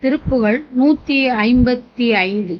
திருப்புகழ் 155.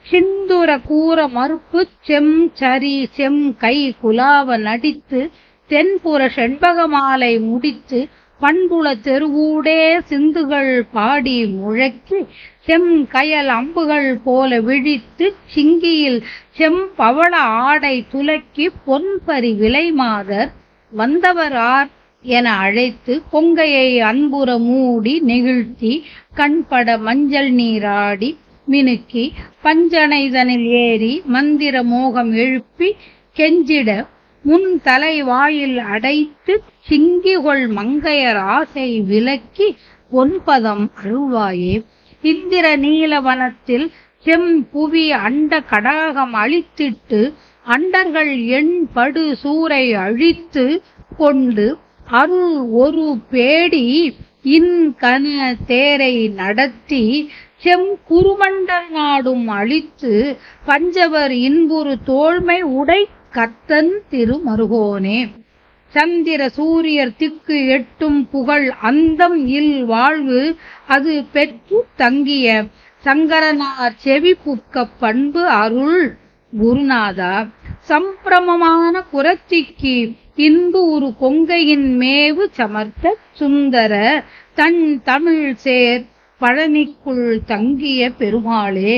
சிந்துர கூற மறுப்பு செம்சரி செம்கை குலாவ நடித்து தென்புற செண்பகமாலை முடித்து பண்புல தெருவூடே சிந்துகள் பாடி முழக்கி செம்கயல் அம்புகள் போல விழித்து சிங்கியில் செம்பவள ஆடை துலக்கி பொன்பரி விலைமாதர் வந்தவர் ஆர் என அழைத்து கொங்கையை அன்புற மூடி நெகிழ்த்தி கண்பட மஞ்சள் நீராடி மினுக்கி பஞ்சனைதனில் ஏறி மந்திர மோகம் எழுப்பி கெஞ்சிட முன் தலை வாயில் அடைத்து சிங்கிகொள் மங்கையர் ஆசை விலக்கி பொன்பதம் அருள்வாயே. இந்திர நீலவனத்தில் செம்புவி அண்ட கடாகம் அழித்திட்டு அண்டர்கள் எண் படு சூரை அழித்து கொண்டு அருள் ஒரு பேடி இன்கன தேரை நடத்தி செங்குருமண்டல் நாடும் அழித்து பஞ்சவர் இன்புறு தோள்மை உடை கத்தன் திருமருகோனே. சந்திர சூரியர் திக்கு எட்டும் புகழ் அந்தம் இல் வாழ்வு அது பெற்று தங்கிய சங்கரனார் செவி புக்க பண்பு அருள் குருநாதா. சம்பிரமமான குரத்திக்கு இன்பு ஒரு கொங்கையின் மேவு சமர்த்த சுந்தர தன் தமிழ் சேர் பழனிக்குள் தங்கிய பெருமாளே.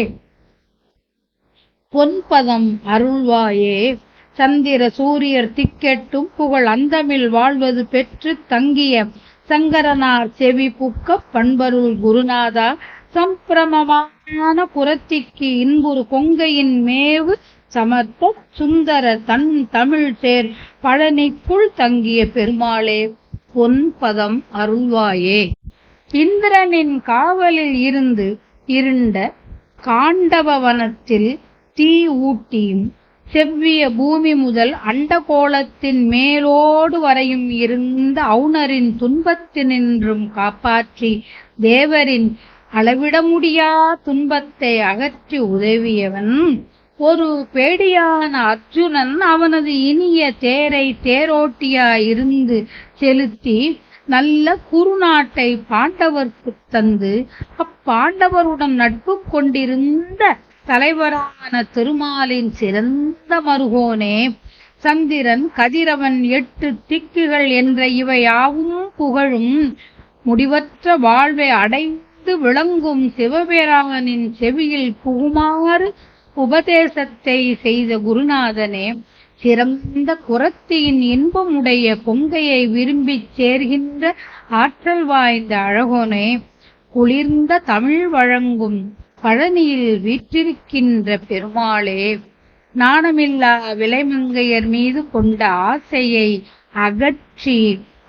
பொன்பதம் அருள்வாயே. சந்திர சூரியர் திக்கெட்டும் புகழ் அந்தமில் வாழ்வது பெற்று தங்கிய சங்கரனார் செவி புக்க பண்பருள் குருநாதா. சம்பிரமமான புறத்திக்கு இன்புறு கொங்கையின் மேவு சமர்த்த சுந்தர தன் தமிழ் சேர் பழனிக்குள் தங்கிய பெருமாளே. பொன்பதம் அருள்வாயே. இந்திரனின் காவலில் இருந்து இருண்ட காண்டவவனத்தில் தீ ஊட்டியும் செவ்விய பூமி முதல் அண்டகோளத்தின் மேலோடு வரையும் இருந்த அவுணரின் துன்பத்தினின்றும் காப்பாற்றி தேவரின் அளவிட முடியா துன்பத்தை அகற்றி உதவியவன் ஒரு பேடியான அர்ஜுனன் அவனது இனிய தேரை தேரோட்டியாயிருந்து செலுத்தி நல்ல குறுநாட்டை பாண்டவர்க்கு தந்து அப்பாண்டவருடன் நட்பு கொண்டிருந்த தலைவரான திருமாலின் சிறந்த மருகோனே. சந்திரன் கதிரவன் 8 திக்குகள் என்ற இவையாவும் புகழும் முடிவற்ற வாழ்வை அடைந்து விளங்கும் சிவபெருமானின் செவியில் புகுமாறு உபதேசத்தை செய்த குருநாதனே. சிறந்த குரத்தியின் இன்பமுடைய கொங்கையை விரும்பிச் சேர்கின்ற ஆற்றல் வாய்ந்த அழகோனே. குளிர்ந்த தமிழ் வழங்கும் பழனியில் வீற்றிருக்கின்ற பெருமாளே. நாணமில்லா விலைமங்கையர் மீது கொண்ட ஆசையை அகற்றி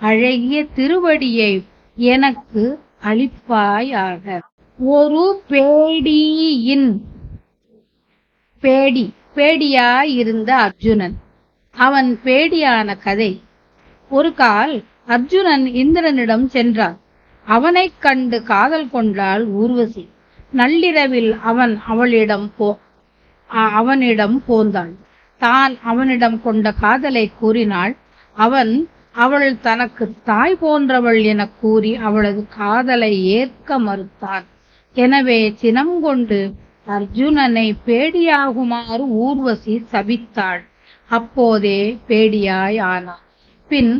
அழகிய திருவடியை எனக்கு அளிப்பாயாக. ஒரு பேடியின் பேடியாயிருந்த அர்ஜுனன். அவன் பேடியான கதை. ஒரு கால் அர்ஜுனன் இந்திரனிடம் சென்றான். அவனைக் கண்டு காதல் கொண்டாள் ஊர்வசி. நள்ளிரவில் அவன் அவனிடம் போந்தாள். தான் அவனிடம் கொண்ட காதலை கூறினாள். அவள் தனக்கு தாய் போன்றவள் என கூறி அவளது காதலை ஏற்க மறுத்தான். எனவே சினம் கொண்டு அர்ஜுனனை பேடியாகுமாறு ஊர்வசி சபித்தாள். அப்போதே பேடியாய் ஆனான். பின்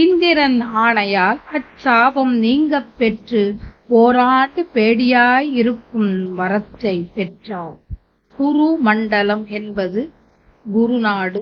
இந்திரன் ஆணையால் அச்சாபம் நீங்கப் பெற்று ஓராண்டு பேடியாய் இருக்கும் வரத்தை பெற்றார். குரு மண்டலம் என்பது குருநாடு.